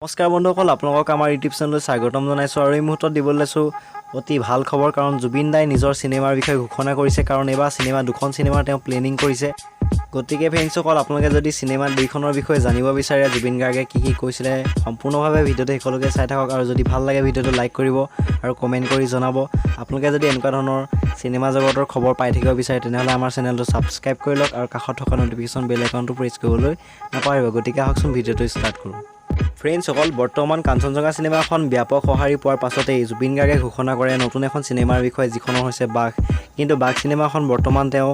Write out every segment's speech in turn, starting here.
নমস্কাৰ বন্ধুসকল, আপোনালোকক আমাৰ ইউটিউব চেনেললৈ স্বাগতম জনাইছোঁ আৰু এই মুহূৰ্তত দিবলৈ লৈছোঁ অতি ভাল খবৰ। কাৰণ জুবিন দাই নিজৰ চিনেমাৰ বিষয়ে ঘোষণা কৰিছে। কাৰণ এইবাৰ দুখন চিনেমাৰ তেওঁ প্লেনিং কৰিছে। গতিকে ফ্ৰেণ্ডছসকল, আপোনালোকে যদি চিনেমা দুইখনৰ বিষয়ে জানিব বিচাৰে, জুবিন গাৰ্গে কি কৈছিলে, সম্পূৰ্ণভাৱে ভিডিঅ'টো শেষলৈকে চাই থাকক। আৰু যদি ভাল লাগে ভিডিঅ'টো লাইক কৰিব আৰু কমেণ্ট কৰি জনাব। আপোনালোকে যদি এনেকুৱা ধৰণৰ চিনেমা জগতৰ খবৰ পাই থাকিব বিচাৰে, তেনেহ'লে আমাৰ চেনেলটো ছাবস্ক্ৰাইব কৰি লওক আৰু কাষত থকা ন'টিফিকেশ্যন বেল আইকনটো প্ৰেছ কৰিবলৈ নাপাহৰিব। গতিকে আহকচোন ভিডিঅ'টো ষ্টাৰ্ট কৰোঁ। ফ্ৰেণ্ডছসকল, বৰ্তমান কাঞ্চনজংঘা চিনেমাখন ব্যাপক সঁহাৰি পোৱাৰ পাছতেই জুবিন গাৰ্গে ঘোষণা কৰে নতুন এখন চিনেমাৰ বিষয়ে, যিখনৰ হৈছে বাঘ। কিন্তু বাঘ চিনেমাখন বৰ্তমান তেওঁ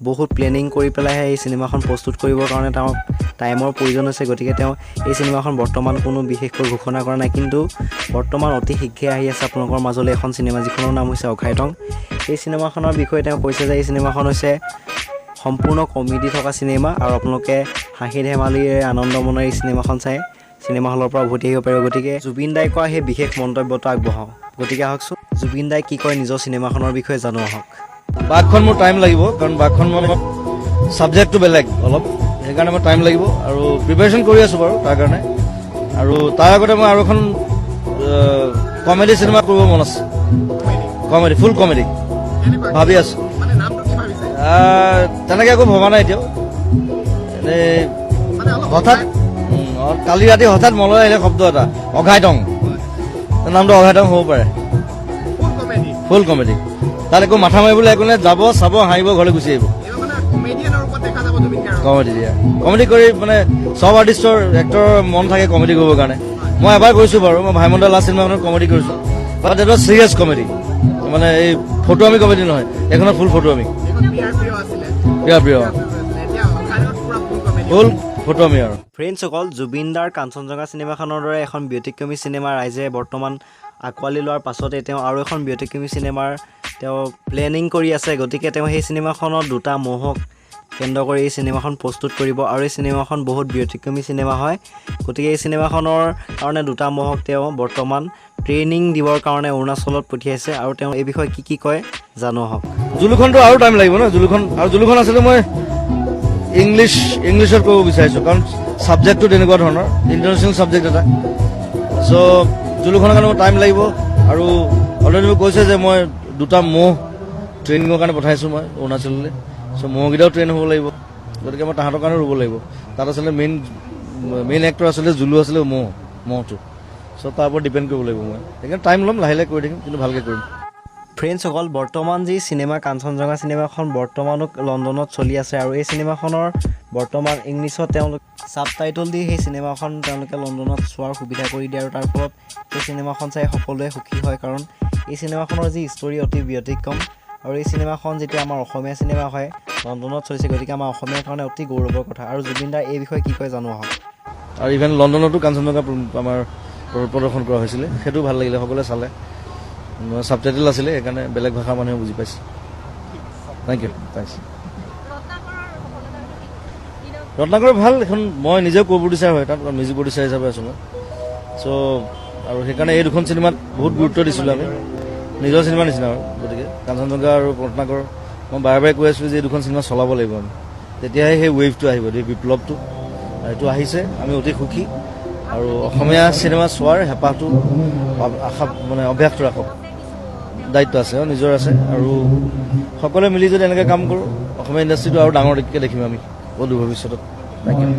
বহুত প্লেনিং কৰি পেলাইহে এই চিনেমাখন প্ৰস্তুত কৰিবৰ কাৰণে তেওঁৰ টাইমৰ প্ৰয়োজন হৈছে। গতিকে তেওঁ এই চিনেমাখন বৰ্তমান কোনো বিশেষকৈ ঘোষণা কৰা নাই। কিন্তু বৰ্তমান অতি শীঘ্ৰে আহি আছে আপোনালোকৰ মাজলৈ এখন চিনেমা, যিখনৰ নাম হৈছে অঘাইটং। এই চিনেমাখনৰ বিষয়ে তেওঁ কৈছে যে এই চিনেমাখন হৈছে সম্পূৰ্ণ কমেডি থকা চিনেমা আৰু আপোনালোকে হাঁহি ধেমালিৰে আনন্দ মনেৰে এই চিনেমাখন চাই চিনেমা হলৰ পৰা উভতি আহিব পাৰিব। গতিকে জুবিন দাই কোৱা সেই বিশেষ মন্তব্যটো আগবঢ়াওঁ। গতিকে আহকচোন জুবিন দাই কি কয় নিজৰ চিনেমাখনৰ বিষয়ে জানো আহক। বাঘখন মোৰ টাইম লাগিব, কাৰণ বাঘখন মই ছাবজেক্টটো বেলেগ অলপ, সেইকাৰণে মই টাইম লাগিব আৰু প্ৰিপেৰেশ্যন কৰি আছোঁ বাৰু তাৰ কাৰণে। আৰু তাৰ আগতে মই আৰু এখন কমেডি চিনেমা কৰিব মন আছে। কমেডি, ফুল কমেডি ভাবি আছোঁ। তেনেকৈ একো ভবা নাই এতিয়াও। এনেই হঠাৎ কালি ৰাতি হঠাৎ মনলৈ আহিলে শব্দ এটা, অঘাইটং। নামটো অঘাইটং হ'ব পাৰে। ফুল কমেডি, তাত একো মাথা মাৰিবলৈ একো নাই, যাব চাব হাঁহিব ঘৰলৈ গুচি আহিব। কমেডি দিয়া, কমেডি কৰি মানে চব আৰ্টিষ্টৰ এক্টৰৰ মন থাকে কমেডি কৰিবৰ কাৰণে। মই এবাৰ কৰিছোঁ বাৰু, মই ভাইমন্দা লাষ্ট চিনেমাখনত কমেডি কৰিছোঁ। বাট এইটো চিৰিয়াছ কমেডি, মানে এই ফটোৱামি কমেডি নহয়, এইখনত ফুল ফটোৱামি। প্ৰিয় ফুল ফটোৱামি আৰু। ফ্ৰেণ্ডছসকল, জুবিন দাৰ কাঞ্চনজংঘা চিনেমাখনৰ দৰে এখন ব্যতিক্ৰমী চিনেমা ৰাইজে বৰ্তমান আঁকোৱালি লোৱাৰ পাছতে তেওঁ আৰু এখন ব্যতিক্ৰমী চিনেমাৰ তেওঁ প্লেনিং কৰি আছে। গতিকে তেওঁ সেই চিনেমাখনত দুটা মহক কেন্দ্ৰ কৰি এই চিনেমাখন প্ৰস্তুত কৰিব আৰু এই চিনেমাখন বহুত ব্যতিক্ৰমী চিনেমা হয়। গতিকে এই চিনেমাখনৰ কাৰণে দুটা মহক তেওঁ বৰ্তমান ট্ৰেইনিং দিবৰ কাৰণে অৰুণাচলত পঠিয়াইছে। আৰু তেওঁ এই বিষয়ে কি কয় জানো আহক। জুলুখনটো আৰু টাইম লাগিব ন, জুলুখন আছিলে মই ইংলিছত ক'ব বিচাৰিছোঁ, কাৰণ ছাবজেক্টটো তেনেকুৱা ধৰণৰ ইণ্টাৰনেশ্যনেল ছাবজেক্ট এটা। চ' জুলুখনৰ কাৰণে মোৰ টাইম লাগিব। আৰু অলৰেডি মোক কৈছে যে মই দুটা মহ ট্ৰেইনিঙৰ কাৰণে পঠাইছোঁ মই অৰুণাচললৈ। চ' মহকেইটাও ট্ৰেইন হ'ব লাগিব। গতিকে মই তাহাঁতৰ কাৰণে ৰ'ব লাগিব। তাত আচলতে মেইন এক্টৰ আছিলে জুলু, আছিলে মহটো। চ' তাৰ ওপৰত ডিপেণ্ড কৰিব লাগিব মই। সেইকাৰণে টাইম ল'ম, লাহে লাহে কৰি থাকিম, কিন্তু ভালকৈ কৰিম। ফ্ৰেণ্ডছসকল, বৰ্তমান যি চিনেমা কাঞ্চনজংঘা চিনেমাখন বৰ্তমানো লণ্ডনত চলি আছে আৰু এই চিনেমাখনৰ বৰ্তমান ইংলিছত তেওঁলোক ছাবটাইটল দি সেই চিনেমাখন তেওঁলোকে লণ্ডনত চোৱাৰ সুবিধা কৰি দিয়ে। আৰু তাৰ ফলত এই চিনেমাখন চাই সকলোৱে সুখী হয়, কাৰণ এই চিনেমাখনৰ যি ষ্টৰি অতি ব্যতিক্ৰম। আৰু এই চিনেমাখন যেতিয়া আমাৰ অসমীয়া চিনেমা হয়, লণ্ডনত চলিছে। গতিকে আমাৰ অসমীয়াৰ কাৰণে অতি গৌৰৱৰ কথা। আৰু জুবিন দাই এই বিষয়ে কি কয় জানো আহক। আৰু ইভেন লণ্ডনতো কাঞ্চনজংঘা আমাৰ প্ৰদৰ্শন কৰা হৈছিলে, সেইটো ভাল লাগিলে, সকলোৱে চালে। ছাবটাইটেল আছিলে, সেইকাৰণে বেলেগ ভাষাৰ মানুহে বুজি পাইছে। Thank U, thanks. ৰত্নাকৰ ভাল, এখন মই নিজেও কো প্ৰডিউচাৰ হয়, তাত মিউজিক প্ৰডিউচাৰ হিচাপে আছোঁ মই। চ' আৰু সেইকাৰণে এই দুখন চিনেমাত বহুত গুৰুত্ব দিছিলোঁ আমি, নিজৰ চিনেমাৰ নিচিনা আৰু। গতিকে কাঞ্চনজংঘা আৰু ৰত্নাকৰ মই বাৰে বাৰে কৈ আছোঁ যে এই দুখন চিনেমা চলাব লাগিব আমি, তেতিয়াহে সেই ৱেভটো আহিব, এই বিপ্লৱটো। এইটো আহিছে, আমি অতি সুখী। আৰু অসমীয়া চিনেমা চোৱাৰ হেঁপাহটো আশা মানে অব্যাহত ৰাখক, দায়িত্ব আছে, নিজৰ আছে। আৰু সকলোৱে মিলি যদি এনেকৈ কাম কৰোঁ, অসমীয়া ইণ্ডাষ্ট্ৰিটো আৰু ডাঙৰকৈ দেখিম আমি অদূৰ ভৱিষ্যতত। Thank U.